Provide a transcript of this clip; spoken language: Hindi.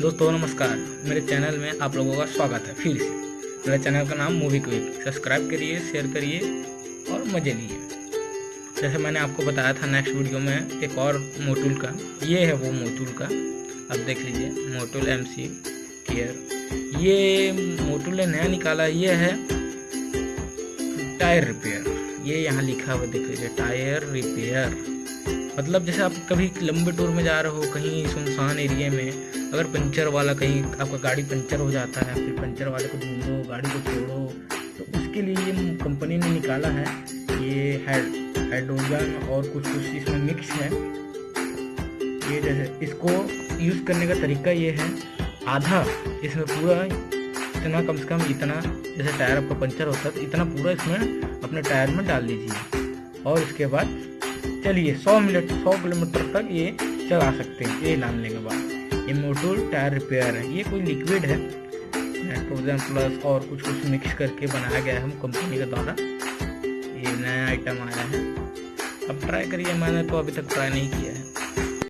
दोस्तों नमस्कार, मेरे चैनल में आप लोगों का स्वागत है। फिर से मेरे चैनल का नाम मूवी क्विक। सब्सक्राइब करिए, शेयर करिए और मज़े लिए। जैसे मैंने आपको बताया था नेक्स्ट वीडियो में एक और मोटूल का, ये है वो मोटूल का। अब देख लीजिए मोटूल MC केयर। ये मोटूल ने नया निकाला, ये है टायर रिपेयर। ये यहाँ लिखा हुआ देख लीजिए, टायर रिपेयर। मतलब जैसे आप कभी लंबे टूर में जा रहे हो, कहीं सुनसान एरिया में, अगर पंचर वाला कहीं आपका गाड़ी पंचर हो जाता है, फिर पंचर वाले को ढूंढो, गाड़ी को छोड़ो, तो उसके लिए ये कंपनी ने निकाला है। ये हाइड्रोजन और कुछ इसमें मिक्स है। ये जैसे इसको यूज़ करने का तरीका ये है, आधा इसमें पूरा इतना, कम से कम इतना, जैसे टायर आपका पंचर होता है तो इतना पूरा इसमें अपने टायर में डाल दीजिए और इसके बाद चलिए 100 किलोमीटर तक ये चला सकते हैं। ये डालने के बाद ये मोटूल टायर रिपेयर है। ये कोई लिक्विड है, नाइट्रोजन प्लस और कुछ मिक्स करके बनाया गया है हम कंपनी के द्वारा। ये नया आइटम आया है, अब ट्राई करिए। मैंने तो अभी तक ट्राई नहीं किया है।